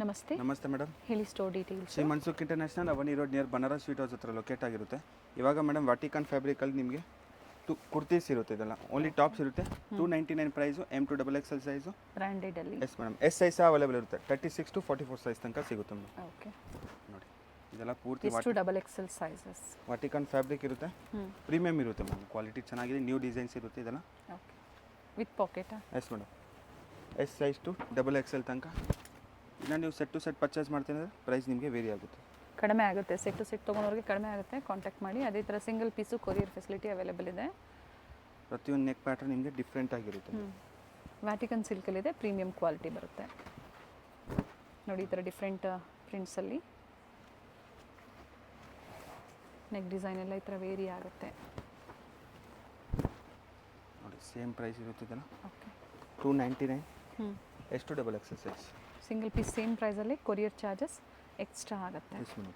ನಮಸ್ತೆ. ನಮಸ್ತೆ ಮೇಡಮ್. ಹೇಳಿ store details. Shri Mansukh International Avenue Road near Banaras Sweet House ಹತ್ರ ಲೊಕೇಟ್ ಆಗಿರುತ್ತೆ. ಇವಾಗ ಮೇಡಮ್ ವಾಟಿಕನ್ ಫ್ಯಾಬ್ರಿಕಲ್ಲಿ ನಿಮಗೆ ಕುರ್ತೀಸ್ ಇರುತ್ತೆ, ಇದೆಲ್ಲ ಓನ್ಲಿ ಟಾಪ್ಸ್ ಇರುತ್ತೆ. 299 ಪ್ರೈಸು. M2XXL ಸೈಜು ಬ್ರಾಂಡೆಡ್ ಅಲ್ಲಿ. Yes madam. S size available ಇರುತ್ತೆ. 36 to 44 ಸೈಜ್ ತನಕ ಸಿಗುತ್ತೆ ಮೇಡಮ್. ಓಕೆ, ನೋಡಿ ಇದೆಲ್ಲ ಪೂರ್ತಿ ಎಷ್ಟು XXL ಸೈಜಸ್. ವಾಟಿಕನ್ ಫ್ಯಾಬ್ರಿಕ್ ಇರುತ್ತೆ. ಪ್ರೀಮಿಯಮ್ ಇರುತ್ತೆ ಮೇಡಮ್, ಕ್ವಾಲಿಟಿ ಚೆನ್ನಾಗಿದೆ. ನ್ಯೂ ಡಿಸೈನ್ಸ್ ಇರುತ್ತೆ ಇದೆಲ್ಲ. ಓಕೆ, ವಿತ್ ಪಾಕೆಟಾ? Yes madam. S size to XXL ತನಕ. ಇನ್ನು ನೀವು ಸೆಟ್ ಟು ಸೆಟ್ ಪರ್ಚೇಸ್ ಮಾಡ್ತೀನಿ ಪ್ರೈಸ್ ನಿಮಗೆ ವೇರಿ ಆಗುತ್ತೆ, ಕಡಿಮೆ ಆಗುತ್ತೆ. ಸೆಟ್ ಟು ಸೆಟ್ ತೊಗೊಳೋರಿಗೆ ಕಡಿಮೆ ಆಗುತ್ತೆ, ಕಾಂಟ್ಯಾಕ್ಟ್ ಮಾಡಿ. ಅದೇ ಥರ single piece courier facility available ಇದೆ. ಪ್ರತಿಯೊಂದು ನೆಕ್ ಪ್ಯಾಟರ್ನ್ ನಿಮಗೆ ಡಿಫ್ರೆಂಟ್ ಆಗಿರುತ್ತೆ. ವ್ಯಾಟಿಕನ್ ಸಿಲ್ಕಲ್ಲಿದೆ, ಪ್ರೀಮಿಯಂ ಕ್ವಾಲಿಟಿ ಬರುತ್ತೆ. ನೋಡಿ ಈ ಥರ ಡಿಫ್ರೆಂಟ್ ಪ್ರಿಂಟ್ಸಲ್ಲಿ ನೆಕ್ ಡಿಸೈನ್ ಎಲ್ಲ ಈ ಥರ ವೇರಿ ಆಗುತ್ತೆ. ನೋಡಿ ಸೇಮ್ ಪ್ರೈಸ್ ಇರುತ್ತೆ ಇದೆಲ್ಲ. ಓಕೆ, 299. ಎಷ್ಟು XXL size. Single piece same ಪ್ರೈಸಲ್ಲಿ, ಕೊರಿಯರ್ ಚಾರ್ಜಸ್ ಎಕ್ಸ್ಟ್ರಾ ಆಗುತ್ತೆ. Yes madam.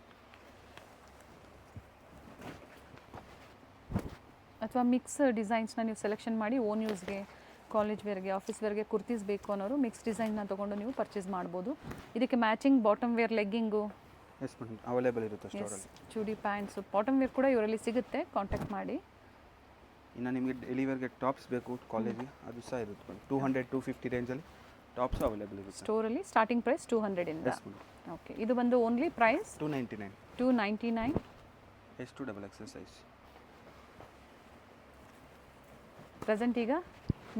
ಅಥವಾ ಮಿಕ್ಸ್ ಡಿಸೈನ್ಸ್ನ ನೀವು ಸೆಲೆಕ್ಷನ್ ಮಾಡಿ ಓನ್ ಯೂಸ್ಗೆ, ಕಾಲೇಜ್ ವೇರ್ಗೆ, ಆಫೀಸ್ ವೇರ್ಗೆ ಕುರ್ತೀಸ್ ಬೇಕು ಅನ್ನೋರು ಮಿಕ್ಸ್ ಡಿಸೈನ್ನ ತೊಗೊಂಡು ನೀವು ಪರ್ಚೇಸ್ ಮಾಡ್ಬೋದು. ಇದಕ್ಕೆ matching bottom wear legging yes madam available ಇರುತ್ತೆ ಸ್ಟೋರಲ್ಲಿ. ಚೂಡಿ ಪ್ಯಾಂಟ್ಸು, ಬಾಟಮ್ ವೇರ್ ಕೂಡ ಇವರಲ್ಲಿ ಸಿಗುತ್ತೆ, ಕಾಂಟ್ಯಾಕ್ಟ್ ಮಾಡಿ. ಇನ್ನು ನಿಮಗೆ ಡೆಲಿವರ್ಗೆ ಟಾಪ್ಸ್ ಬೇಕು ಕಾಲೇಜಿಗೆ, ಅದು ಸಹ ಇರುತ್ತೆ ಮೇಡಮ್. 200-250 ರೇಂಜಲ್ಲಿ ಟಾಪ್ಸ್ ಅವೈಲೇಬಲ್ ಇರುತ್ತೆ ಸ್ಟೋರಲ್ಲಿ. ಸ್ಟಾರ್ಟಿಂಗ್ ಪ್ರೈಸ್ 200 ಇಂದ. Yes madam. ಓಕೆ, ಇದು ಬಂದು ಓನ್ಲಿ ಪ್ರೈಸ್ 299. 299. ಎಷ್ಟು XXL ಸೈಜ್. ಪ್ರೆಸೆಂಟ್ ಈಗ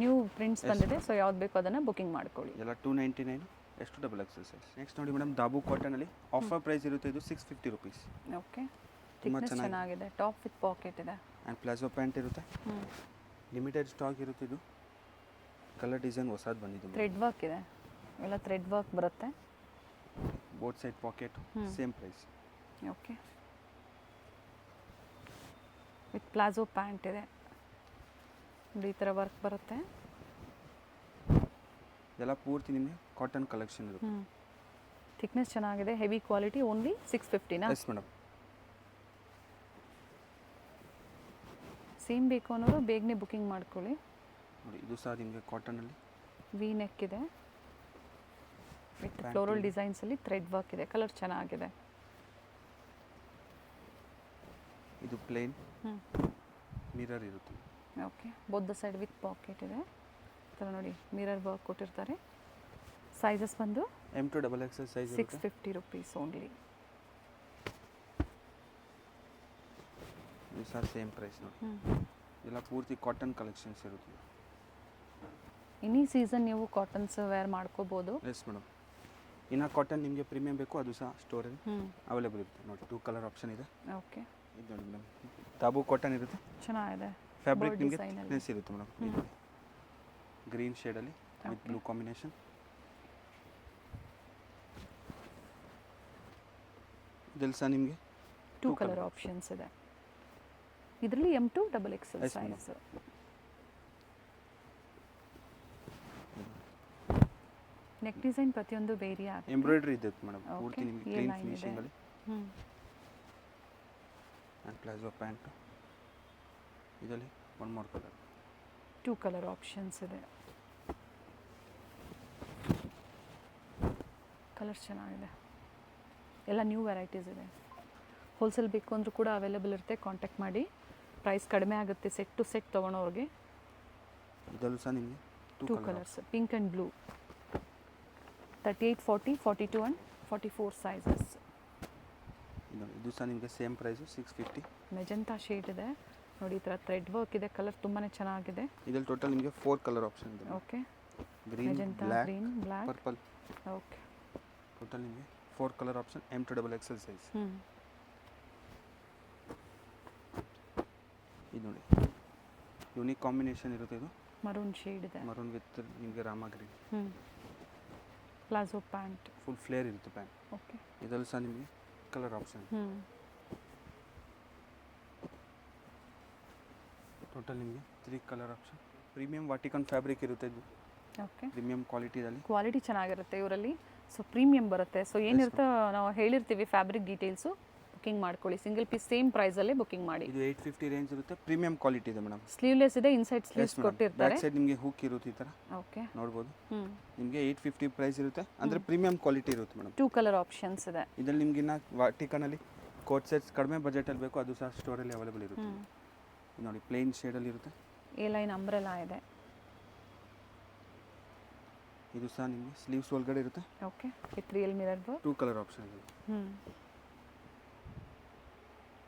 ನ್ಯೂ ಪ್ರಿಂಟ್ಸ್ ಬಂದಿದೆ, ಸೊ ಯಾವ್ದು ಬೇಕೋ ಅದನ್ನು ಬುಕಿಂಗ್ ಮಾಡ್ಕೊಳ್ಳಿ. ಎಲ್ಲ 299. ಎಷ್ಟು XXL ಸೈಜ್. ನೆಕ್ಸ್ಟ್ ನೋಡಿ ಮೇಡಮ್, ದಾಬು ಕಾಟನಲ್ಲಿ ಆಫರ್ ಪ್ರೈಸ್ ಇರುತ್ತೆ. ಇದು 650 ರುಪೀಸ್. ಓಕೆ, ಥಿಕ್ನೆಸ್ ಚೆನ್ನಾಗಿದೆ. ಟಾಪ್ ವಿತ್ ಪಾಕೆಟ್ ಇದೆ. ಆ್ಯಂಡ್ ಪ್ಲಾಜೋ ಪ್ಯಾಂಟ್ ಇರುತ್ತೆ. ಲಿಮಿಟೆಡ್ ಸ್ಟಾಕ್ ಇರುತ್ತೆ. ಇದು ಕಲರ್ ಡಿಸೈನ್ ಹೊಸದು ಬಂದಿದೆ. ಥ್ರೆಡ್ ವರ್ಕ್ ಇದೆ, ಎಲ್ಲ ಥ್ರೆಡ್ ವರ್ಕ್ ಬರುತ್ತೆ. Both side pocket, same price. Okay, with palazzo pant ಇದೆ. ಈ ಥರ ವರ್ಕ್ ಬರುತ್ತೆ. ಇದೆಲ್ಲ ಪೂರ್ತಿ ನಿಮಗೆ ಕಾಟನ್ ಕಲೆಕ್ಷನ್ ಇರುತ್ತೆ. ಥಿಕ್ನೆಸ್ ಚೆನ್ನಾಗಿದೆ, ಹೆವಿ ಕ್ವಾಲಿಟಿ. ಓನ್ಲಿ 650ನಾ? Yes madam. ಸೇಮ್ ಬೇಕು ಅನ್ನೋರು ಬೇಗನೆ ಬುಕಿಂಗ್ ಮಾಡ್ಕೊಳ್ಳಿ. ನೋಡಿ ಇದು ಸಹ ನಿಮಗೆ ಕಾಟನಲ್ಲಿ ವಿ ನೆಕ್ ಇದೆ, ವಿತ್ ಫ್ಲೋರಲ್ ಡಿಸೈನ್ಸಲ್ಲಿ ಥ್ರೆಡ್ ವರ್ಕ್ ಇದೆ. ಕಲರ್ ಚೆನ್ನಾಗಿದೆ. ಇದು ಪ್ಲೇನ್ ಮಿರರ್ ಇರುತ್ತೆ. Okay, both the side with pocket ಇದೆ. ಈ ಥರ ನೋಡಿ ಮಿರರ್ ವರ್ಕ್ ಕೊಟ್ಟಿರ್ತಾರೆ. ಸೈಜಸ್ ಬಂದು M2XXL ಸೈಜ್ 650 ರುಪೀಸ್ ಓನ್ಲಿ. ಇದು ಸಹ ಸೇಮ್ ಪ್ರೈಸ್ ನೋಡಿ. ಇದೆಲ್ಲ ಪೂರ್ತಿ ಕಾಟನ್ ಕಲೆಕ್ಷನ್ಸ್ ಇರುತ್ತೆ. ಎನಿ ಸೀಸನ್ ನೀವು ಕಾಟನ್ಸ್ ವೇರ್ ಮಾಡ್ಕೋಬೋದು. S madam. ಇನ್ನು ಕಾಟನ್ ನಿಮಗೆ ಪ್ರೀಮಿಯಂ ಬೇಕು, ಅದು ಸಹ ಸ್ಟೋರಲ್ಲಿ ಅವೈಲೇಬಲ್ ಇರುತ್ತೆ. ನೋಡಿ 2 ಕಲರ್ ಆಪ್ಷನ್ ಇದೆ. ಓಕೆ, ಇದು ನೋಡಿ ಮೇಡಮ್, ತಾಬು ಕಾಟನ್ ಇರುತ್ತೆ. ಚೆನ್ನಾಗಿದೆ. ಫ್ಯಾಬ್ರಿಕ್ ನಿಮಗೆ ಥಿಕ್ನೆಸ್ ಇರುತ್ತೆ ಮೇಡಮ್. ಗ್ರೀನ್ ಶೇಡಲ್ಲಿ ವಿತ್ ಬ್ಲೂ ಕಾಂಬಿನೇಷನ್. ಇದೆಲ್ಲ ಸಹ ನಿಮಗೆ 2 ಕಲರ್ ಆಪ್ಷನ್ಸ್ ಇದೆ. ಇದರಲ್ಲಿ M2XXL ಸೈಜ್. ನೆಕ್ ಡಿಸೈನ್ ಪ್ರತಿಯೊಂದು ಬೇರೆ ಆಗುತ್ತೆ. ಎಂಬ್ರಾಯ್ಡ್ರಿ ಇದೆ ಮೇಡಮ್, ಪೂರ್ತಿ ನಿಮಗೆ ಕ್ಲೀನ್ ಫಿನಿಶಿಂಗ್ ಅಲ್ಲಿ. And palazzo pant. ಇದರಲ್ಲಿ one more colour. 2 colour options ಇದೆ. ಕಲರ್ ಚೆನ್ನಾಗಿದೆ. ಎಲ್ಲ ನ್ಯೂ ವೆರೈಟೀಸ್ ಇದೆ. ಹೋಲ್ಸೇಲ್ ಬೇಕು ಅಂದರೂ ಕೂಡ ಅವೈಲೇಬಲ್ ಇರುತ್ತೆ, ಕಾಂಟ್ಯಾಕ್ಟ್ ಮಾಡಿ. ಪ್ರೈಸ್ ಕಡಿಮೆ ಆಗುತ್ತೆ ಸೆಟ್ ಟು ಸೆಟ್ ತೊಗೊಳೋರಿಗೆ. ಇದರಲ್ಲೂ ಸಹ ನಿಮಗೆ 2 colours, pink and blue. 38, 40, 42 and 44 sizes. ಇದು ಸಹ ನಿಮಗೆ ಸೇಮ್ ಪ್ರೈಸು 650. ಮೆಜೆಂಟಾ ಶೇಡ್ ಇದೆ ನೋಡಿ. ಈ ಥರ ಥ್ರೆಡ್ ವರ್ಕ್ ಇದೆ. ಕಲರ್ ತುಂಬಾ ಚೆನ್ನಾಗಿದೆ. ಇದರಲ್ಲಿ ಟೋಟಲ್ ನಿಮಗೆ 4 ಕಲರ್ ಆಪ್ಷನ್ ಇದೆ. Okay, green, magenta, green, black, purple. Okay, total ನಿಮಗೆ 4 ಕಲರ್ ಆಪ್ಷನ್. M2XXL size. ಇದು ನೋಡಿ ಯೂನಿಕ್ ಕಾಂಬಿನೇಷನ್ ಇರುತ್ತೆ. ಇದು ಮರೂನ್ ಶೇಡ್ ಇದೆ. ಮರೂನ್ ವಿತ್ ನಿಮಗೆ Rama green. Palazzo pant, full flare ಇರುತ್ತೆ ಪ್ಯಾಂಟ್. ಓಕೆ, ಇದರಲ್ಲಿ ಸಹ ನಿಮಗೆ ಕಲರ್ ಆಪ್ಷನ್. ಟೋಟಲ್ ನಿಮಗೆ 3 ಕಲರ್ ಆಪ್ಷನ್. ಪ್ರೀಮಿಯಂ ವಾಟಿಕನ್ ಫ್ಯಾಬ್ರಿಕ್ ಇರುತ್ತೆ. ಇದು ಓಕೆ, ಪ್ರೀಮಿಯಂ ಕ್ವಾಲಿಟಿದಲ್ಲಿ. ಕ್ವಾಲಿಟಿ ಚೆನ್ನಾಗಿರುತ್ತೆ ಇವರಲ್ಲಿ. ಸೊ ಪ್ರೀಮಿಯಂ ಬರುತ್ತೆ. ಸೊ ಏನಿರುತ್ತೋ ನಾವು ಹೇಳಿರ್ತೀವಿ ಫ್ಯಾಬ್ರಿಕ್ ಡೀಟೇಲ್ಸು. ಬುಕ್ಕಿಂಗ್ ಮಾಡ್ಕೊಳ್ಳಿ. ಸಿಂಗಲ್ ಪೀಸ್ ಸೇಮ್ ಪ್ರೈಸಲ್ಲೇ ಬುಕ್ಕಿಂಗ್ ಮಾಡಿ. ಇದು 850 ರೇಂಜ್ ಇರುತ್ತೆ, ಪ್ರೀಮಿಯಂ ಕ್ವಾಲಿಟಿ ಇದೆ ಮೇಡಮ್. ಸ್ಲೀವ್ಲೆಸ್ ಇದೆ, ಇನ್ಸೈಡ್ ಸ್ಲೀವ್ಸ್ ಕೊಟ್ಟಿರ್ತಾರೆ. ಬ್ಯಾಕ್ ಸೈಡ್ ನಿಮಗೆ ಹುಕ್ ಇರುತ್ತೆ ಈ ಥರ ಓಕೆ. ನೋಡ್ಬೋದು. ನಿಮಗೆ 850 ಪ್ರೈಸ್ ಇರುತ್ತೆ, ಅಂದರೆ ಪ್ರೀಮಿಯಂ ಕ್ವಾಲಿಟಿ ಇರುತ್ತೆ ಮೇಡಮ್. 2 ಕಲರ್ ಆಪ್ಷನ್ಸ್ ಇದೆ. ಇದರಲ್ಲಿ ನಿಮ್ಗೆ ಇನ್ನು ವಾಟಿಕನಲ್ಲಿ ಕೋಟ್ ಸೆಟ್ಸ್ ಕಡಿಮೆ ಬಜೆಟಲ್ಲಿ ಬೇಕು, ಅದು ಸಹ ಸ್ಟೋರಲ್ಲಿ ಅವೈಲೇಬಲ್ ಇರುತ್ತೆ. ಇದು ನೋಡಿ ಪ್ಲೇನ್ ಶೇಡಲ್ಲಿ ಇರುತ್ತೆ. ಎ ಲೈನ್ ಅಂಬ್ರೆಲಾ ಇದೆ. ಇದು ಸಹ ನಿಮಗೆ ಸ್ಲೀವ್ಸ್ ಒಳಗಡೆ ಇರುತ್ತೆ. Okay, with real mirror work. 2 colour option ಇದೆ.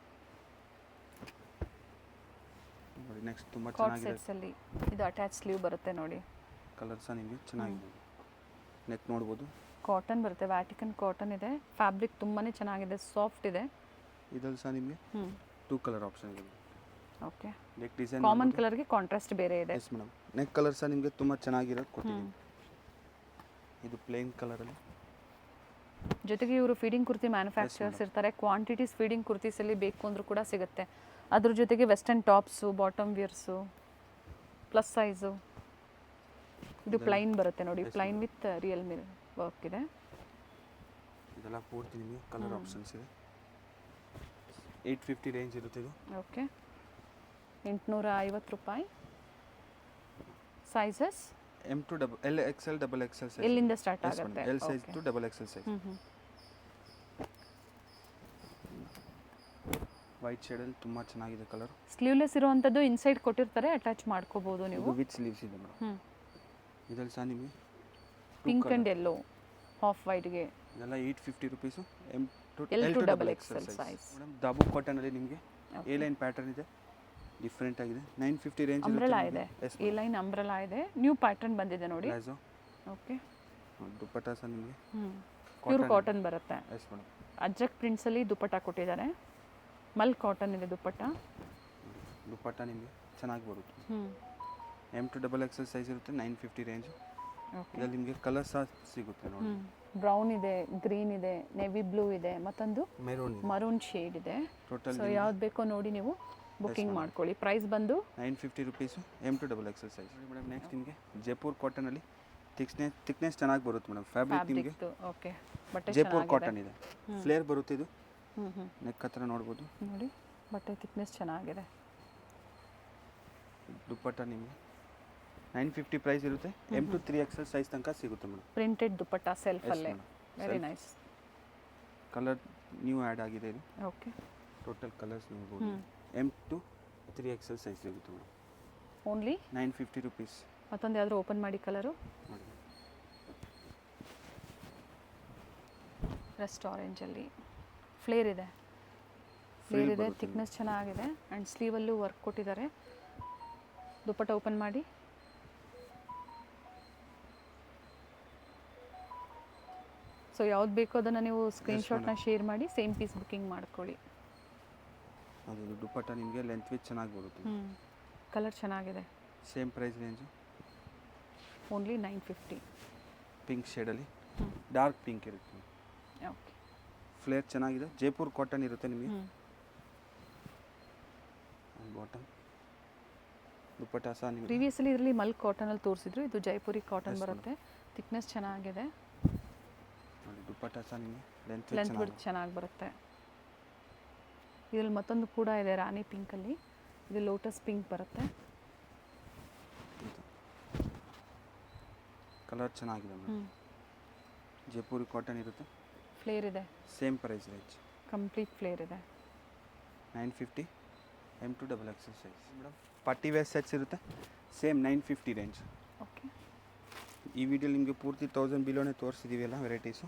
ನೋಡಿ ನೆಕ್ಸ್ಟ್ ತುಂಬ ಚೆನ್ನಾಗಿದೆ. ಸೆಟ್ಸ್ ಅಲ್ಲಿ ಇದು ಅಟ್ಯಾಚ್ ಸ್ಲೀವ್ ಬರುತ್ತೆ ನೋಡಿ. ಕಲರ್ ಸಹ ನಿಮಗೆ ಚೆನ್ನಾಗಿದೆ. ನೆಕ್ ನೋಡ್ಬೋದು. ಕಾಟನ್ ಬರುತ್ತೆ, ವ್ಯಾಟಿಕನ್ ಕಾಟನ್ ಇದೆ. ಫ್ಯಾಬ್ರಿಕ್ ತುಂಬಾನೇ ಚೆನ್ನಾಗಿದೆ, ಸಾಫ್ಟ್ ಇದೆ. ಇದರಲ್ಲಿ ಸಹ ನಿಮಗೆ 2 ಕಲರ್ ಆಪ್ಷನ್ ಇದೆ. ಓಕೆ. ನೆಕ್ ಡಿಸೈನ್ ಕಾಮನ್ ಕಲರ್ಗೆ ಕಾಂಟ್ರಾಸ್ಟ್ ಬೇರೆ ಇದೆ. Yes madam. ನೆಕ್ ಕಲರ್ ಸಹ ನಿಮಗೆ ತುಂಬ ಚೆನ್ನಾಗಿರೋದು ಕೊಟ್ಟಿದ್ದೀನಿ. ಇದು ಪ್ಲೇನ್ ಕಲರಲ್ಲಿ. ಜೊತೆಗೆ ಇವರು ಫೀಡಿಂಗ್ ಕುರ್ತಿ ಮ್ಯಾನುಫ್ಯಾಕ್ಚರರ್ಸ್ ಇರ್ತಾರೆ. ಕ್ವಾಂಟಿಟೀಸ್ ಫೀಡಿಂಗ್ ಕುರ್ತೀಸಲ್ಲಿ ಬೇಕು ಅಂದರೂ ಕೂಡ ಸಿಗುತ್ತೆ. ಅದ್ರ ಜೊತೆಗೆ western tops, bottom wears, plus size. ಇದು ಪ್ಲೈನ್ ಬರುತ್ತೆ ನೋಡಿ, plain with real mirror work ಇದೆ. ಇದೆಲ್ಲ ಪೂರ್ತಿ ನಿಮಗೆ ಕಲರ್ ಆಪ್ಷನ್ಸ್ ಇದೆ. 850 ರೇಂಜ್ ಇರುತ್ತೆ ಇದು. ಓಕೆ, 850 ರೂಪಾಯಿ. Sizes M to L XL double XL size. ಎಲ್ಲಿಂದ ಸ್ಟಾರ್ಟ್ ಆಗುತ್ತೆ? L size to double XL size. White ಶೇಡಲ್ಲಿ ತುಂಬ ಚೆನ್ನಾಗಿದೆ ಕಲರ್. ಸ್ಲೀವ್ಲೆಸ್ ಇರುವಂಥದ್ದು ಇನ್ಸೈಡ್ ಕೊಟ್ಟಿರ್ತಾರೆ, ಅಟ್ಯಾಚ್ ಮಾಡ್ಕೋಬಹುದು ನೀವು. ವಿತ್ ಸ್ಲೀವ್ಸ್ ಇದೆ ಮೇಡಮ್. ಇದರಲ್ಲಿ ಸಹ ನಿಮಗೆ ಪಿಂಕ್ ಆ್ಯಂಡ್ ಯೆಲ್ಲೋ ಹಾಫ್ ವೈಟ್ಗೆ ಇದೆಲ್ಲ 850 rupees. L to double XL size. Madam dabu ಕಾಟನಲ್ಲಿ ನಿಮಗೆ ಎ ಲೈನ್ ಪ್ಯಾಟರ್ನ್ ಇದೆ, ಡಿಫ್ರೆಂಟ್ ಆಗಿದೆ. 950 ರೇಂಜ್ ಅಂಬ್ರೆಲಾ ಇದೆ. ಎ ಲೈನ್ ಅಂಬ್ರೆಲಾ ಇದೆ, ನ್ಯೂ ಪ್ಯಾಟರ್ನ್ ಬಂದಿದೆ ನೋಡಿ. ಓಕೆ. ದುಪ್ಪಟ್ಟ ಸಹ ನಿಮಗೆ ಪ್ಯೂರ್ ಕಾಟನ್ ಬರುತ್ತೆ. Yes madam. ಅಜ್ರಕ್ ಪ್ರಿಂಟ್ಸ್ ಅಲ್ಲಿ ದುಪ್ಪಟ್ಟ ಕೊಟ್ಟಿದ್ದಾರೆ. ಮಲ್ ಕಾಟನ್ ಇದೆ ದುಪ್ಪಟ್ಟ. ದುಪ್ಪಟ್ಟ ನಿಮಗೆ ಚೆನ್ನಾಗಿ ಬರುತ್ತೆ. M to double XL size ಇರುತ್ತೆ, 950 ರೇಂಜ್. ಇದರಲ್ಲಿ ನಿಮಗೆ ಕಲರ್ ಸಹ ಸಿಗುತ್ತೆ ನೋಡಿ. ಬ್ರೌನ್ ಇದೆ, ಗ್ರೀನ್ ಇದೆ, ನೇವಿ ಬ್ಲೂ ಇದೆ, ಮತ್ತೊಂದು ಮರೂನ್ ಶೇಡ್ ಇದೆ. ಸೊ ಯಾವ್ದು ಬೇಕೋ ನೋಡಿ ನೀವು ಬುಕ್ಕಿಂಗ್ ಮಾಡ್ಕೊಳ್ಳಿ. ಪ್ರೈಸ್ ಬಂದು 950 rupees. M to double XL size madam. Next ನಿಮಗೆ ಜೈಪುರ್ ಕಾಟನಲ್ಲಿ ಥಿಕ್ನೆಸ್ ಚೆನ್ನಾಗಿ ಬರುತ್ತೆ ಮೇಡಮ್. ಫ್ಯಾಬ್ರಿಕ್ ನಿಮಗೆ ಓಕೆ, ಬಟ್ಟೆ ಜೈಪುರ್ ಕಾಟನ್ ಇದೆ. ಫ್ಲೇರ್ ಬರುತ್ತೆ ಇದು. ನೆಕ್ ಹತ್ರ ನೋಡ್ಬೋದು ನೋಡಿ, ಬಟ್ಟೆ ಥಿಕ್ನೆಸ್ ಚೆನ್ನಾಗಿದೆ. ದುಪ್ಪಟ್ಟ ನಿಮಗೆ 950 ಪ್ರೈಸ್ ಇರುತ್ತೆ. M to 3XL ಸೈಜ್ ತನಕ ಸಿಗುತ್ತೆ ಮೇಡಮ್. ಪ್ರಿಂಟೆಡ್ ದುಪ್ಪಟ್ಟ ಸೆಲ್ಫ್ ಅಲ್ಲೇ, very nice. Colour new add ಆಗಿದೆ ಇದು. ಓಕೆ. ಟೋಟಲ್ ಕಲರ್ಸ್ ನೋಡ್ಬೋದು. M to 3XL ಸೈಜ್ ಸಿಗುತ್ತೆ ಮೇಡಮ್. Only 950 rupees. ಮತ್ತೊಂದು ಯಾವ್ದಾರು ಓಪನ್ ಮಾಡಿ ಕಲರು. ರಸ್ಟ್ ಆರೆಂಜಲ್ಲಿ ಫ್ಲೇರ್ ಇದೆ. ಥಿಕ್ನೆಸ್ ಚೆನ್ನಾಗಿದೆ ಆ್ಯಂಡ್ ಸ್ಲೀವಲ್ಲೂ ವರ್ಕ್ ಕೊಟ್ಟಿದ್ದಾರೆ. ದುಪ್ಪಟ್ಟ ಓಪನ್ ಮಾಡಿ. ಸೊ ಯಾವ್ದು ಬೇಕೋ ಅದನ್ನು ನೀವು ಸ್ಕ್ರೀನ್ಶಾಟ್ನ ಶೇರ್ ಮಾಡಿ ಸೇಮ್ ಪೀಸ್ ಬುಕ್ಕಿಂಗ್ ಮಾಡ್ಕೊಳ್ಳಿ. ಅದು ದುಪ್ಪಟ್ಟ ನಿಮಗೆ ಲೆಂತ್ ವಿತ್ ಚೆನ್ನಾಗಿ ಬರುತ್ತೆ. ಕಲರ್ ಚೆನ್ನಾಗಿದೆ. Same price range. Only 950. Pink ಶೇಡಲ್ಲಿ ಡಾರ್ಕ್ ಪಿಂಕ್ ಇರುತ್ತೆ. ಓಕೆ. ಫ್ಲೇರ್ ಚೆನ್ನಾಗಿದೆ. ಜೈಪುರ್ ಕಾಟನ್ ಇರುತ್ತೆ ನಿಮಗೆ. ಬಾಟಮ್ ದುಪ್ಪಟ್ಟ ಸಹ ನಿಮಗೆ ಪ್ರೀವಿಯಸ್ಲಿ ಇದರಲ್ಲಿ ಮಲ್ ಕಾಟನಲ್ಲಿ ತೋರಿಸಿದ್ರು, ಇದು ಜೈಪುರಿ ಕಾಟನ್ ಬರುತ್ತೆ. ಥಿಕ್ನೆಸ್ ಚೆನ್ನಾಗಿದೆ. ನೋಡಿ ದುಪ್ಪಟ್ಟ ಸಹ ನಿಮಗೆ ಲೆಂತ್ ವಿಡ್ತ್ ಚೆನ್ನಾಗಿ ಬರುತ್ತೆ. ಇದರಲ್ಲಿ ಮತ್ತೊಂದು ಕೂಡ ಇದೆ ರಾಣಿ ಪಿಂಕಲ್ಲಿ. ಇದು ಲೋಟಸ್ ಪಿಂಕ್ ಬರುತ್ತೆ. ಕಲರ್ ಚೆನ್ನಾಗಿದೆ ಮೇಡಮ್. ಜೈಪುರಿ ಕಾಟನ್ ಇರುತ್ತೆ. ಫ್ಲೇರ್ ಇದೆ. Same price range. Complete flare ಇದೆ. 950. M to double XL size madam. Party wear sets ಇರುತ್ತೆ, ಸೇಮ್ 950 ರೇಂಜ್. ಓಕೆ. ಈ ವಿಡಿಯೋ ನಿಮಗೆ ಪೂರ್ತಿ 1000 ಬಿಲೋನೇ ತೋರಿಸಿದ್ದೀವಿ ಎಲ್ಲ ವೆರೈಟೀಸು.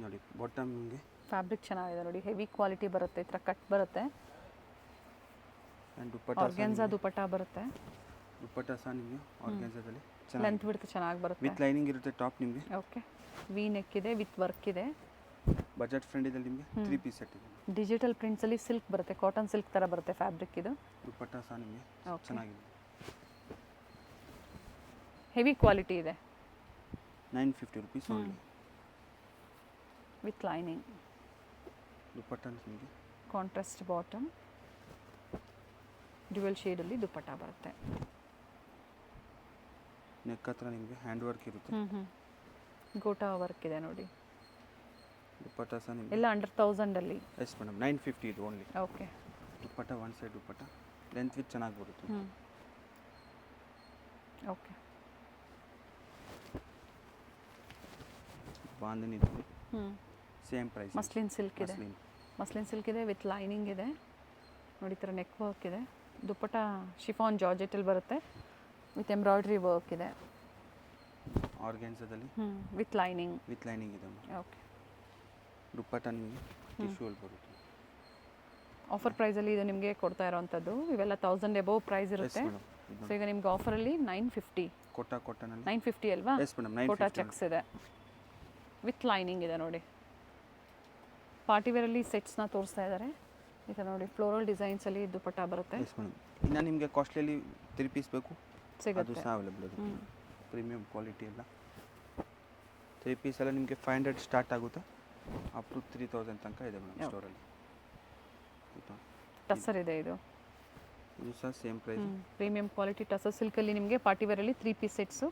ನೋಡಿ ಬಾಟಮ್ ನಿಮಗೆ ಫ್ಯಾಬ್ರಿಕ್ ಚೆನ್ನಾಗಿದೆ ನೋಡಿ, ಹೆವಿ ಕ್ವಾಲಿಟಿ ಬರುತ್ತೆ. ಈ ಥರ ಕಟ್ ಬರುತ್ತೆ. ಆ್ಯಂಡ್ ದುಪ್ಪಟ್ಟ ಆರ್ಗ್ಯಾನ್ಸಾ ದುಪ್ಪಟ್ಟ ಬರುತ್ತೆ. ದುಪ್ಪಟ್ಟ ಸಹ ನಿಮಗೆ ಆರ್ಗ್ಯಾನ್ಸಾದಲ್ಲಿ ಲೆಂತ್ ವಿಡ್ತ್ ಚೆನ್ನಾಗಿ ಬರುತ್ತೆ. ವಿತ್ ಲೈನಿಂಗ್ ಇರುತ್ತೆ ಟಾಪ್ ನಿಮಗೆ. ಓಕೆ. ವಿ ನೆಕ್ ಇದೆ, ವಿತ್ ವರ್ಕ್ ಇದೆ. ಬಜೆಟ್ ಫ್ರೆಂಡಿದಲ್ಲಿ ನಿಮಗೆ 3 ಪೀಸ್ ಸೆಟ್ ಇದೆ. ಡಿಜಿಟಲ್ ಪ್ರಿಂಟ್ಸಲ್ಲಿ ಸಿಲ್ಕ್ ಬರುತ್ತೆ, ಕಾಟನ್ ಸಿಲ್ಕ್ ಥರ ಬರುತ್ತೆ ಫ್ಯಾಬ್ರಿಕ್ ಇದು. ದುಪ್ಪಟ್ಟ ಸಹ ನಿಮಗೆ ಚೆನ್ನಾಗಿದೆ. ಹೆವಿ ಕ್ವಾಲಿಟಿ ಇದೆ. 950 rupees only. With lining. Dupatta ನಿಮಗೆ ಕಾಂಟ್ರಾಸ್ಟ್ ಬಾಟಮ್, ಡ್ಯುಯಲ್ ಶೇಡಲ್ಲಿ ದುಪ್ಪಟ್ಟ ಬರುತ್ತೆ. ನೆಕ್ ಹತ್ರ ನಿಮಗೆ ಹ್ಯಾಂಡ್ ವರ್ಕ್ ಇರುತ್ತೆ. ಗೋಟಾ ವರ್ಕ್ ಇದೆ ನೋಡಿ. ದುಪ್ಪಟ್ಟ ಸಹ ನಿಮಗೆ ಎಲ್ಲ ಅಂಡರ್ 1000 ಎಸ್ ಮೇಡಮ್ 950 ಇದು only. Okay. Dupatta one side dupatta length with ಚೆನ್ನಾಗಿ ಬರುತ್ತೆ. ಓಕೆ. ಬಾಂಧನಿದಲ್ಲಿ ಸೇಮ್ ಪ್ರೈಸ್. ಮಸ್ಲಿನ್ ಸಿಲ್ಕ್ ಇದೆ. ಮಸ್ಲಿನ್ ಸಿಲ್ಕ್ ಇದೆ ವಿತ್ ಲೈನಿಂಗ್ ಇದೆ ನೋಡಿ. ಈ ಥರ ನೆಕ್ ವರ್ಕ್ ಇದೆ. ದುಪ್ಪಟ್ಟ ಶಿಫಾನ್ ಜಾರ್ಜೆಟಲ್ಲಿ ಬರುತ್ತೆ ವಿತ್ ಎಂಬ್ರಾಯ್ಡ್ರಿ ವರ್ಕ್ ಇದೆ. ಆರ್ಗ್ಯಾನ್ಸದಲ್ಲಿ ವಿತ್ ಲೈನಿಂಗ್ ಇದೆ. ಓಕೆ. ದುಪ್ಪಟ್ಟ ನಿಮಗೆ ಟಿಶ್ಯೂಲ್ಲಿ ಬರುತ್ತೆ. ಆಫರ್ ಪ್ರೈಸಲ್ಲಿ ಇದು ನಿಮಗೆ ಕೊಡ್ತಾ ಇರೋವಂಥದ್ದು. ಇವೆಲ್ಲ 1000 ಎಬೋವ್ ಪ್ರೈಸ್ ಇರುತ್ತೆ. ಸೊ ಈಗ ನಿಮ್ಗೆ ಆಫರಲ್ಲಿ 950. ಕೊಟ್ಟನಲ್ಲಿ 950 ಅಲ್ವಾ? Yes madam. ಕೋಟಾ ಚೆಕ್ಸ್ ಇದೆ ವಿತ್ ಲೈನಿಂಗ್ ಇದೆ ನೋಡಿ. ಪಾರ್ಟಿ ವೇರಲ್ಲಿ ಸೆಟ್ಸ್ನ ತೋರಿಸ್ತಾ ಇದ್ದಾರೆ. ಈ ಥರ ನೋಡಿ ಫ್ಲೋರಲ್ ಡಿಸೈನ್ಸಲ್ಲಿ ದುಪ್ಪಟ್ಟ ಬರುತ್ತೆ. Yes madam. ಇನ್ನು ನಿಮಗೆ ಕಾಸ್ಟ್ಲಿಯಲ್ಲಿ 3 ಪೀಸ್ ಬೇಕು ಅದು ಸಿಗುತ್ತೆ. ಸಹ ಅವೈಲೇಬಲ್ ಇದೆ. ಪ್ರೀಮಿಯಂ ಕ್ವಾಲಿಟಿ ಎಲ್ಲ 3 ಪೀಸ್ ಎಲ್ಲ ನಿಮಗೆ 500 ಸ್ಟಾರ್ಟ್ ಆಗುತ್ತೆ ಅಪ್ ಟು 3000 ತನಕ ಇದೆ ಮೇಡಮ್ ಸ್ಟೋರಲ್ಲಿ. ಟಸರ್ ಇದೆ ಇದು ಸಹ same price. Premium quality tussar ಸಿಲ್ಕಲ್ಲಿ ನಿಮಗೆ ಪಾರ್ಟಿ ವೇರಲ್ಲಿ 3 piece sets.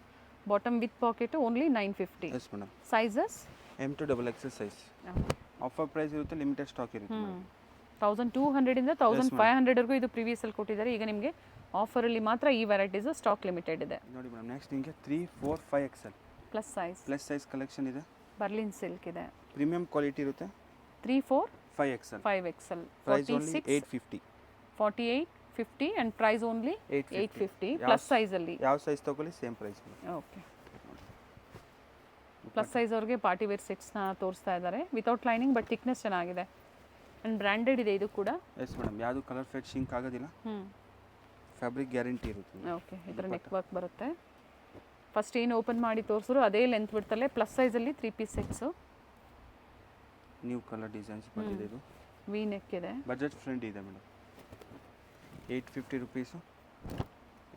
Bottom with pocket only 950. Yes madam. Sizes M to XXL size. Offer price ಇರುತ್ತೆ, ಲಿಮಿಟೆಡ್ ಸ್ಟಾಕ್ ಇರುತ್ತೆ. 1200 ಇಂದ 1500 ವರೆಗೂ ಇದು ಪ್ರೀವಿಯಸ್ ಅಲ್ಲಿ ಕೊಟ್ಟಿದ್ದಾರೆ. ಈಗ ನಿಮಗೆ ಆಫರಲ್ಲಿ ಮಾತ್ರ ಈ ವೆರೈಟೀಸ್ ಸ್ಟಾಕ್ ಲಿಮಿಟೆಡ್ ಇದೆ ನೋಡಿ ಮೇಡಮ್. ನೆಕ್ಸ್ಟ್ ನಿಮಗೆ 3, 4, 5XL ಪ್ಲಸ್ ಸೈಜ್ ಕಲೆಕ್ಷನ್ ಇದೆ. ಬರ್ಲಿನ್ ಸಿಲ್ಕ್ ಇದೆ. ಪ್ರೀಮಿಯಂ ಕ್ವಾಲಿಟಿ ಇರುತ್ತೆ. 3, 4, 5XL 5XL price only 850. 48, 50 and price only 850. Plus size ಅಲ್ಲಿ ಯಾವ ಸೈಜ್ ತಗೊಳ್ಳಿ same price. Okay. Plus size ಅವ್ರಿಗೆ ಪಾರ್ಟಿ ವೇರ್ ಸೆಟ್ಸ್ನ ತೋರಿಸ್ತಾ ಇದ್ದಾರೆ ವಿತೌಟ್ ಲೈನಿಂಗ್. ಬಟ್ ಥಿಕ್ನೆಸ್ ಚೆನ್ನಾಗಿದೆ ಅಂಡ್ ಬ್ರ್ಯಾಂಡೆಡ್ ಇದೆ ಇದು ಕೂಡ. Yes madam. ಯಾವುದು ಕಲರ್ ಫೇಡ್ ಶಿಂಕ್ ಆಗೋದಿಲ್ಲ. ಫ್ಯಾಬ್ರಿಕ್ ಗ್ಯಾರಂಟಿ ಇರುತ್ತೆ. ಓಕೆ. ಈ ಥರ ನೆಕ್ ವರ್ಕ್ ಬರುತ್ತೆ. ಫಸ್ಟ್ ಏನು ಓಪನ್ ಮಾಡಿ ತೋರಿಸಿದ್ರು ಅದೇ ಲೆಂತ್ ಬಿಡ್ತಲ್ಲೇ ಪ್ಲಸ್ ಸೈಜಲ್ಲಿ 3 piece sets. New colour designs ಬಂದಿದೆ. ಇದು ವಿ ನೆಕ್ ಇದೆ. ಬಜೆಟ್ ಫ್ರೆಂಡ್ಲಿ ಇದೆ madam. 850 rupees.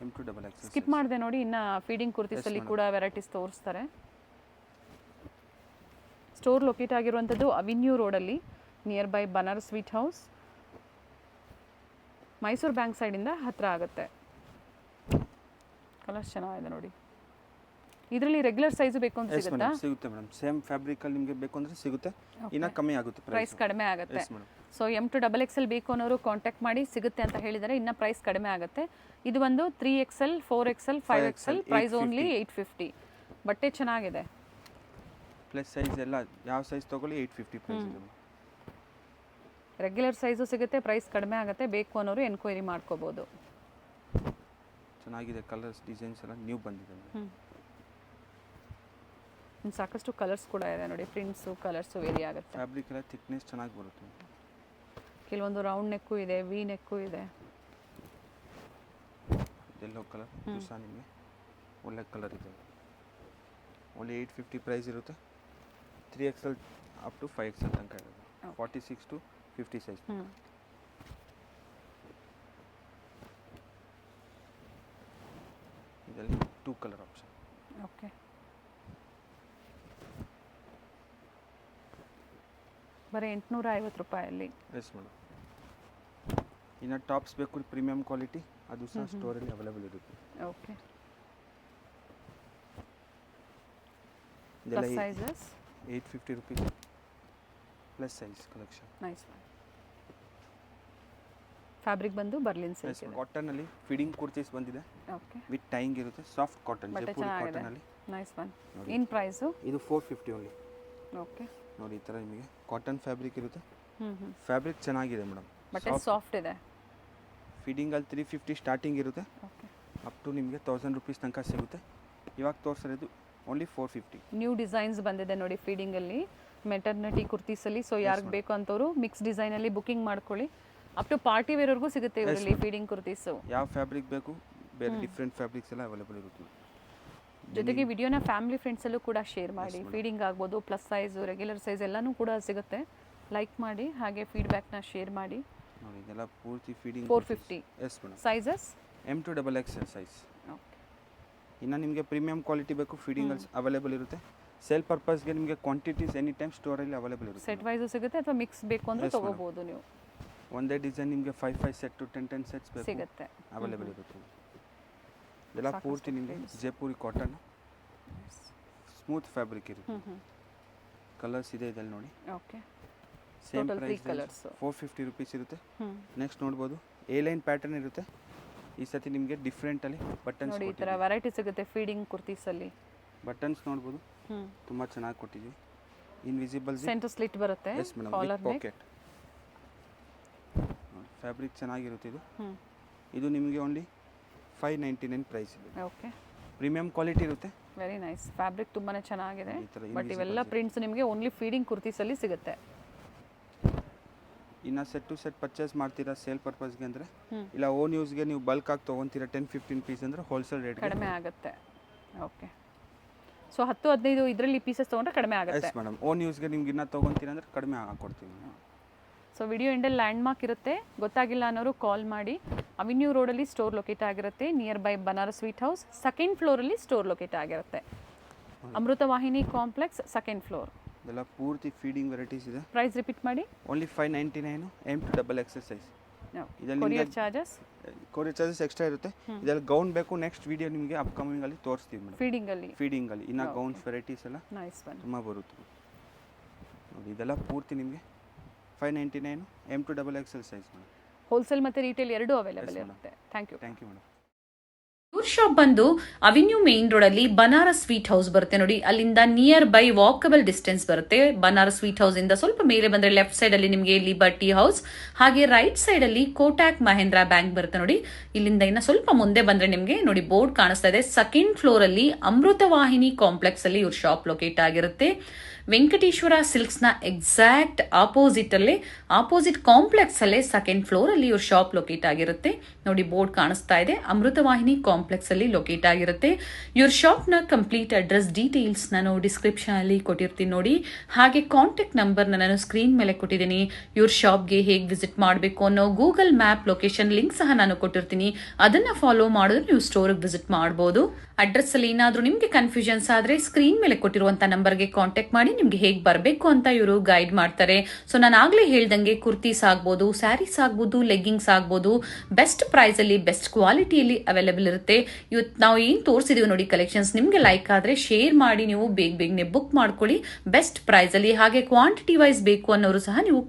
M to XXL ಸ್ಕಿಪ್ ಮಾಡಿದೆ ನೋಡಿ. ಇನ್ನು ಫೀಡಿಂಗ್ ಕುರ್ತೀಸಲ್ಲಿ ಕೂಡ ವೆರೈಟೀಸ್ ತೋರಿಸ್ತಾರೆ. ಸ್ಟೋರ್ ಲೊಕೇಟ್ ಆಗಿರುವಂಥದ್ದು ಅವಿನ್ಯೂ ರೋಡಲ್ಲಿ near by Banaras Sweet House, Mysuru Bank ಸೈಡಿಂದ ಹತ್ತಿರ ಆಗುತ್ತೆ. ಕಲರ್ಸ್ ಚೆನ್ನಾಗಿದೆ ನೋಡಿ. ಇದರಲ್ಲಿ ರೆಗ್ಯುಲರ್ ಸೈಜ್ ಬೇಕು ಅಂತ ಸಿಗುತ್ತಾ? ಸಿಗುತ್ತೆ ಮೇಡಮ್. ಸೇಮ್ ಫ್ಯಾಬ್ರಿಕ್ ಅಲ್ಲಿ ನಿಮಗೆ ಬೇಕು ಅಂದ್ರೆ ಸಿಗುತ್ತೆ. ಇನ್ನ ಕಮ್ಮಿ ಆಗುತ್ತೆ ಪ್ರೈಸ್ ಕಡಿಮೆ ಆಗುತ್ತೆ. ಸೊ M to XXL ಬೇಕು ಅನ್ನೋರು ಕಾಂಟ್ಯಾಕ್ಟ್ ಮಾಡಿ ಸಿಗುತ್ತೆ ಅಂತ ಹೇಳಿದರೆ ಇನ್ನ ಪ್ರೈಸ್ ಕಡಿಮೆ ಆಗುತ್ತೆ. ಇದು ಒಂದು 3XL, 4XL, 5XL price only 850. ಬಟ್ಟೆ ಚೆನ್ನಾಗಿದೆ. ಪ್ಲಸ್ ಸೈಜ್ ಎಲ್ಲ ಯಾವ ಸೈಜ್ ತಗೊಳ್ಳಿ 850 ಪ್ರೈಸ್ ಇದೆ. ರೆಗ್ಯುಲರ್ ಸೈಜು ಸಿಗುತ್ತೆ, ಪ್ರೈಸ್ ಕಡಿಮೆ ಆಗುತ್ತೆ. ಬೇಕು ಅನ್ನೋರು ಎನ್ಕ್ವೈರಿ ಮಾಡ್ಕೋಬಹುದು. ಚೆನ್ನಾಗಿದೆ. ಕಲರ್ಸ್ ಡಿಸೈನ್ಸ್ ಎಲ್ಲ ನ್ಯೂ ಬಂದಿದೆ. ಸಾಕಷ್ಟು ಕಲರ್ಸ್ ಕೂಡ ಇದೆ ನೋಡಿ. ಪ್ರಿಂಟ್ಸು ಕಲರ್ಸು ವೇರಿ ಆಗುತ್ತೆ. ಫ್ಯಾಬ್ರಿಕ್ ಎಲ್ಲ ಥಿಕ್ನೆಸ್ ಚೆನ್ನಾಗಿ ಬರುತ್ತೆ. ಕೆಲವೊಂದು ರೌಂಡ್ ನೆಕ್ಕು ಇದೆ, ವಿ ನೆಕ್ಕು ಇದೆ. ಯೆಲ್ಲೋ ಕಲರ್ ಸಹ ನಿಮಗೆ ಒಳ್ಳೆ ಕಲರ್ ಇದೆ. ಓನ್ಲಿ 850 ಪ್ರೈಸ್ ಇರುತ್ತೆ. 3XL ಅಪ್ ಟು 5XL ತನಕ ಇರುತ್ತೆ. 46 to 50 ಸೈಜ್. ಇದರಲ್ಲಿ 2 ಕಲರ್ ಆಪ್ಷನ್. ಓಕೆ. ಬರೀ 850 ರೂಪಾಯಲ್ಲಿ. Yes madam. ಇನ್ನು ಟಾಪ್ಸ್ ಬೇಕು ಪ್ರೀಮಿಯಂ ಕ್ವಾಲಿಟಿ ಅದು ಸಹ ಸ್ಟೋರಲ್ಲಿ ಅವೈಲೇಬಲ್ ಇರುತ್ತೆ. ಓಕೆ. ಇದೆಲ್ಲ sizes 850 rupees plus size collection. Nice. Fabric ಬಂದು ಬರ್ಲಿನ್ ಸಿಲ್ಕ್ ಇದೆ. ಕಾಟನ್ ಅಲ್ಲಿ ಫೀಡಿಂಗ್ ಕುರ್ತೀಸ್ ಬಂದಿದೆ. ಓಕೆ. ವಿತ್ ಟೈಯಿಂಗ್ ಇರುತ್ತೆ. ಸಾಫ್ಟ್ ಕಾಟನ್, ಜೈಪುರಿ ಕಾಟನ್ ಅಲ್ಲಿ. Nice one. ಇನ್ ಪ್ರೈಸ್ ಇದು 450 ಓನ್ಲಿ. ಓಕೆ. ನೋಡಿ ಈ ತರ ನಿಮಗೆ ಕಾಟನ್ ಫ್ಯಾಬ್ರಿಕ್ ಇರುತ್ತೆ. ಫ್ಯಾಬ್ರಿಕ್ ಚೆನ್ನಾಗಿದೆ ಮೇಡಮ್. ಬಟ್ಟೆ ಸಾಫ್ಟ್ ಇದೆ. ಫೀಡಿಂಗ್ ಅಲ್ಲಿ 350 ಸ್ಟಾರ್ಟಿಂಗ್ ಇರುತ್ತೆ. ಓಕೆ. ಅಪ್ ಟು ನಿಮಗೆ 1000 ರುಪೀಸ್ ತನಕ ಸಿಗುತ್ತೆ. ಇವಾಗ ತೋರಿಸಿರೋದು ಓನ್ಲಿ 450. ನ್ಯೂ ಡಿಸೈನ್ಸ್ ಬಂದಿದೆ ನೋಡಿ ಫೀಡಿಂಗ್ ಅಲ್ಲಿ, ಮೆಟರ್ನಿಟಿ ಕುರ್ತೀಸಲ್ಲಿ. ಸೊ ಯಾರಿಗೆ ಬೇಕು ಅಂತವರು ಮಿಕ್ಸ್ ಡಿಸೈನ್ ಅಲ್ಲಿ ಬುಕಿಂಗ್ ಮಾಡ್ಕೊಳ್ಳಿ. ಅಪ್ ಟು ಪಾರ್ಟಿ ವೇರ್ ವರೆಗೂ ಸಿಗುತ್ತೆ ಇವರಲ್ಲಿ ಫೀಡಿಂಗ್ ಕುರ್ತೀಸು. ಯಾವ ಫ್ಯಾಬ್ರಿಕ್ ಬೇಕು ಬೇರೆ ಡಿಫ್ರೆಂಟ್ ಫ್ಯಾಬ್ರಿಕ್ಸ್ ಎಲ್ಲ ಅವೈಲೇಬಲ್ ಇರುತ್ತೆ. ಜೊತೆಗೆ ವಿಡಿಯೋನ ಫ್ಯಾಮಿಲಿ ಫ್ರೆಂಡ್ಸಲ್ಲೂ ಕೂಡ ಶೇರ್ ಮಾಡಿ. ಫೀಡಿಂಗ್ ಆಗ್ಬೋದು, ಪ್ಲಸ್ ಸೈಜ್, ರೆಗ್ಯುಲರ್ ಸೈಜ್ ಎಲ್ಲನೂ ಕೂಡ ಸಿಗುತ್ತೆ. ಲೈಕ್ ಮಾಡಿ, ಹಾಗೆ ಫೀಡ್ಬ್ಯಾಕ್ನ ಶೇರ್ ಮಾಡಿ. ನೋಡಿ ಇದೆಲ್ಲ ಪೂರ್ತಿ feeding 450. S madam. Sizes M to XXL size. Okay. ಇನ್ನು ನಿಮಗೆ ಪ್ರೀಮಿಯಂ ಕ್ವಾಲಿಟಿ ಬೇಕು ಫೀಡಿಂಗ್ ಅವೈಲೇಬಲ್ ಇರುತ್ತೆ. ಸೇಲ್ ಪರ್ಪಸ್ಗೆ ನಿಮಗೆ ಕ್ವಾಂಟಿಟೀಸ್ ಎನಿ ಟೈಮ್ ಸ್ಟೋರಲ್ಲಿ ಅವೈಲೇಬಲ್ ಇರುತ್ತೆ. ಸೆಟ್ ವೈಸು ಸಿಗುತ್ತೆ ಅಥವಾ ಮಿಕ್ಸ್ ಬೇಕು ಅಂದರೆ ತೊಗೋಬೋದು ನೀವು. ಒಂದೇ ಡಿಸೈನ್ ನಿಮಗೆ 5 ಸೆಟ್ ಟು 10 ಸೆಟ್ಸ್ ಬೇಕು ಸಿಗುತ್ತೆ, ಅವೈಲೇಬಲ್ ಇರುತ್ತೆ. ಇದೆಲ್ಲ ಪೂರ್ತಿ ನಿಮಗೆ ಜೈಪುರಿ ಕಾಟನ್ ಸ್ಮೂತ್ ಫ್ಯಾಬ್ರಿಕ್ ಇರುತ್ತೆ. ಕಲರ್ಸ್ ಇದೆ ಇದರಲ್ಲಿ ನೋಡಿ. Okay, same total 3 price colours. 450 rupees ಇರುತ್ತೆ. ಹ್ಮ್, ನೆಕ್ಸ್ಟ್ ನೋಡ್ಬೋದು ಎ ಲೈನ್ ಪ್ಯಾಟರ್ನ್ ಇರುತ್ತೆ. ಈ ಸತಿ ನಿಮಗೆ ಡಿಫ್ರೆಂಟಲ್ಲಿ ಬಟನ್ಸ್ ನೋಡಿ ಈ ತರ ವೆರೈಟಿ ಸಿಗುತ್ತೆ ಫೀಡಿಂಗ್ ಕುರ್ತೀಸ್ ಅಲ್ಲಿ. ಬಟನ್ಸ್ ನೋಡ್ಬೋದು ಹ್ಮ್, ತುಂಬ ಚೆನ್ನಾಗಿ ಕೊಟ್ಟಿದ್ದೀವಿ. ಇನ್ವಿಸಿಬಲ್ ಸೆಂಟರ್ ಸ್ಲಿಟ್ ಬರುತ್ತೆ, yes madam, collar neck. Pocket. Fabric ಚೆನ್ನಾಗಿರುತ್ತೆ ಇದು. ಹ್ಮ್, ಇದು ನಿಮಗೆ ಓನ್ಲಿ 599 ಪ್ರೈಸ್ ಇದೆ. ಓಕೆ, ಪ್ರೀಮಿಯಂ ಕ್ವಾಲಿಟಿ ಇರುತ್ತೆ. Very nice. ಫ್ಯಾಬ್ರಿಕ್ ತುಂಬಾನೇ ಚೆನ್ನಾಗಿದೆ. ಈ ಥರ ಬಟ್ ಇವೆಲ್ಲ ಪ್ರಿಂಟ್ಸ್ ನಿಮಗೆ ಓನ್ಲಿ ಫೀಡಿಂಗ್ ಕುರ್ತೀಸ್ ಅಲ್ಲಿ ಸಿಗುತ್ತೆ. ಇನ್ನು ಸೆಟ್ ಟು ಸೆಟ್ ಪರ್ಚೇಸ್ ಮಾಡ್ತೀರಾ ಸೇಲ್ ಪರ್ಪಸ್ಗೆ ಅಂದರೆ, ಹ್ಮ್, ಇಲ್ಲ ಓನ್ ಯೂಸ್ಗೆ ನೀವು ಬಲ್ಕ್ ಆಗಿ ತೊಗೊತೀರಾ 10-15 ಪೀಸ್ ಅಂದರೆ ಹೋಲ್ಸೇಲ್ ರೇಟ್ ಕಡಿಮೆ ಆಗುತ್ತೆ. ಓಕೆ, ಸೊ 10-15 ಇದರಲ್ಲಿ ಪೀಸಸ್ ತೊಗೊಂಡ್ರೆ ಕಡಿಮೆ ಆಗುತ್ತೆ. ಎಸ್ ಮೇಡಮ್, ಓನ್ ಯೂಸ್ಗೆ ನಿಮ್ಗೆ ಇನ್ನೂ ತೊಗೊತೀರಾ ಅಂದರೆ ಕಡಿಮೆ ಹಾಕೊಡ್ತೀವಿ. ಸೊ ವಿಡಿಯೋ ಎಂಡಲ್ಲಿ ಲ್ಯಾಂಡ್ ಮಾರ್ಕ್ ಇರುತ್ತೆ, ಗೊತ್ತಾಗಿಲ್ಲ ಅನ್ನೋರು ಕಾಲ್ ಮಾಡಿ. ಅವಿನ್ಯೂ ರೋಡಲ್ಲಿ ಸ್ಟೋರ್ ಲೊಕೇಟ್ ಆಗಿರುತ್ತೆ, near by Banaras Sweet House. Second ಫ್ಲೋರಲ್ಲಿ ಸ್ಟೋರ್ ಲೊಕೇಟ್ ಆಗಿರುತ್ತೆ. Amruthavahini Complex second floor. ಇದೆಲ್ಲ ಪೂರ್ತಿ ಫೀಡಿಂಗ್ ವೆರೈಟೀಸ್ ಇದೆ. ಪ್ರೈಸ್ ರಿಪೀಟ್ ಮಾಡಿ. Only 599 M2XXL size. ಇದರಲ್ಲಿ courier charges, courier charges extra ಇರುತ್ತೆ. ಇದೆಲ್ಲ ಗೌನ್ ಬೇಕು, ನೆಕ್ಸ್ಟ್ ವಿಡಿಯೋ ನಿಮಗೆ ಅಪ್ಕಮಿಂಗ್ ಅಲ್ಲಿ ತೋರಿಸ್ತೀವಿ ಮೇಡಮ್. ಫೀಡಿಂಗ್ ಅಲ್ಲಿ ಇನ್ನು ಗೌನ್ಸ್ ವೆರೈಟೀಸ್ ಎಲ್ಲ ನೈಸ್ ಒನ್ ತುಂಬ ಬರುತ್ತೆ ನೋಡಿ. ಇದೆಲ್ಲ ಪೂರ್ತಿ ನಿಮಗೆ 599 M2XXL ಸೈಜ್ ಮೇಡಮ್. ಹೋಲ್ಸೇಲ್ ಮತ್ತೆ ರೀಟೇಲ್ ಎರಡೂ ಅವೈಲೇಬಲ್ ಇರುತ್ತೆ. Thank you madam. ಇವ್ರ ಶಾಪ್ ಬಂದು ಅವಿನ್ಯೂ ಮೇನ್ ರೋಡ್ ಅಲ್ಲಿ ಬನಾರಸ್ ಸ್ವೀಟ್ ಹೌಸ್ ಬರುತ್ತೆ ನೋಡಿ. ಅಲ್ಲಿಂದ ನಿಯರ್ ಬೈ ವಾಕಬಲ್ ಡಿಸ್ಟೆನ್ಸ್ ಬರುತ್ತೆ. ಬನಾರಸ್ ಸ್ವೀಟ್ ಹೌಸ್ ಇಂದ ಸ್ವಲ್ಪ ಮೇಲೆ ಬಂದ್ರೆ ಲೆಫ್ಟ್ ಸೈಡ್ ಅಲ್ಲಿ ನಿಮಗೆ ಲಿಬರ್ಟಿ ಹೌಸ್, ಹಾಗೆ ರೈಟ್ ಸೈಡ್ ಅಲ್ಲಿ ಕೋಟಾಕ್ ಮಹೇಂದ್ರ ಬ್ಯಾಂಕ್ ಬರುತ್ತೆ ನೋಡಿ. ಇಲ್ಲಿಂದ ಇನ್ನ ಸ್ವಲ್ಪ ಮುಂದೆ ಬಂದ್ರೆ ನಿಮಗೆ ನೋಡಿ ಬೋರ್ಡ್ ಕಾಣಿಸ್ತಾ ಇದೆ. ಸೆಕೆಂಡ್ ಫ್ಲೋರ್ ಅಲ್ಲಿ ಅಮೃತವಾಹಿನಿ ಕಾಂಪ್ಲೆಕ್ಸ್ ಅಲ್ಲಿ ಇವ್ರ ಶಾಪ್ ಲೊಕೇಟ್ ಆಗಿರುತ್ತೆ. ವೆಂಕಟೇಶ್ವರ ಸಿಲ್ಕ್ಸ್ ನ ಎಕ್ಸಾಕ್ಟ್ ಆಪೋಸಿಟ್ ಕಾಂಪ್ಲೆಕ್ಸ್ ಅಲ್ಲೇ ಸೆಕೆಂಡ್ ಫ್ಲೋರ್ ಅಲ್ಲಿ ಇವ್ರ ಶಾಪ್ ಲೊಕೇಟ್ ಆಗಿರುತ್ತೆ ನೋಡಿ. ಬೋರ್ಡ್ ಕಾಣಿಸ್ತಾ ಇದೆ, ಅಮೃತವಾಹಿನಿ ಕಾಂಪ್ಲೆಕ್ಸ್ ಅಲ್ಲಿ ಲೊಕೇಟ್ ಆಗಿರುತ್ತೆ. ಇವ್ರ ಶಾಪ್ ನ ಕಂಪ್ಲೀಟ್ ಅಡ್ರೆಸ್ ಡೀಟೇಲ್ಸ್ ನಾನು ಡಿಸ್ಕ್ರಿಪ್ಷನ್ ಅಲ್ಲಿ ಕೊಟ್ಟಿರ್ತೀನಿ ನೋಡಿ. ಹಾಗೆ ಕಾಂಟ್ಯಾಕ್ಟ್ ನಂಬರ್ ನಾನು ಸ್ಕ್ರೀನ್ ಮೇಲೆ ಕೊಟ್ಟಿದ್ದೀನಿ. ಇವ್ರ ಶಾಪ್ಗೆ ಹೇಗೆ ವಿಸಿಟ್ ಮಾಡಬೇಕು ಅನ್ನೋ ಗೂಗಲ್ ಮ್ಯಾಪ್ ಲೊಕೇಶನ್ ಲಿಂಕ್ ಸಹ ನಾನು ಕೊಟ್ಟಿರ್ತೀನಿ. ಅದನ್ನ ಫಾಲೋ ಮಾಡಿದ್ರೆ ನೀವು ಸ್ಟೋರ್ಗೆ ವಿಸಿಟ್ ಮಾಡಬಹುದು. ಅಡ್ರೆಸ್ ಅಲ್ಲಿ ಏನಾದ್ರೂ ನಿಮ್ಗೆ ಕನ್ಫ್ಯೂಷನ್ಸ್ ಆದ್ರೆ ಸ್ಕ್ರೀನ್ ಮೇಲೆ ಕೊಟ್ಟಿರುವಂತ ನಂಬರ್ಗೆ ಕಾಂಟ್ಯಾಕ್ಟ್ ಮಾಡಿ ನಿಮ್ಗೆ ಹೇಗೆ ಬರಬೇಕು ಅಂತ ಇವರು ಗೈಡ್ ಮಾಡ್ತಾರೆ. ಸೊ ನಾನು ಆಗ್ಲೇ ಹೇಳ್ದಂಗೆ ಕುರ್ತೀಸ್ ಆಗ್ಬೋದು, ಸ್ಯಾರೀಸ್ ಆಗ್ಬೋದು, ಲೆಗ್ಗಿಂಗ್ಸ್ ಆಗ್ಬೋದು, ಬೆಸ್ಟ್ ಪ್ರೈಸ್ ಅಲ್ಲಿ ಬೆಸ್ಟ್ ಕ್ವಾಲಿಟಿಯಲ್ಲಿ ಅವೈಲೇಬಲ್ ಇರುತ್ತೆ. ಇವತ್ತು ನಾವು ಏನ್ ತೋರಿಸಿದೀವಿ ನೋಡಿ ಕಲೆಕ್ಷನ್ಸ್, ನಿಮ್ಗೆ ಲೈಕ್ ಆದ್ರೆ ಶೇರ್ ಮಾಡಿ ನೀವು ಬೇಗನೆ ಬುಕ್ ಮಾಡ್ಕೊಳ್ಳಿ ಬೆಸ್ಟ್ ಪ್ರೈಸ್ ಅಲ್ಲಿ. ಹಾಗೆ ಕ್ವಾಂಟಿಟಿ ವೈಸ್ ಬೇಕು ಅನ್ನೋರು ಸಹ ನೀವು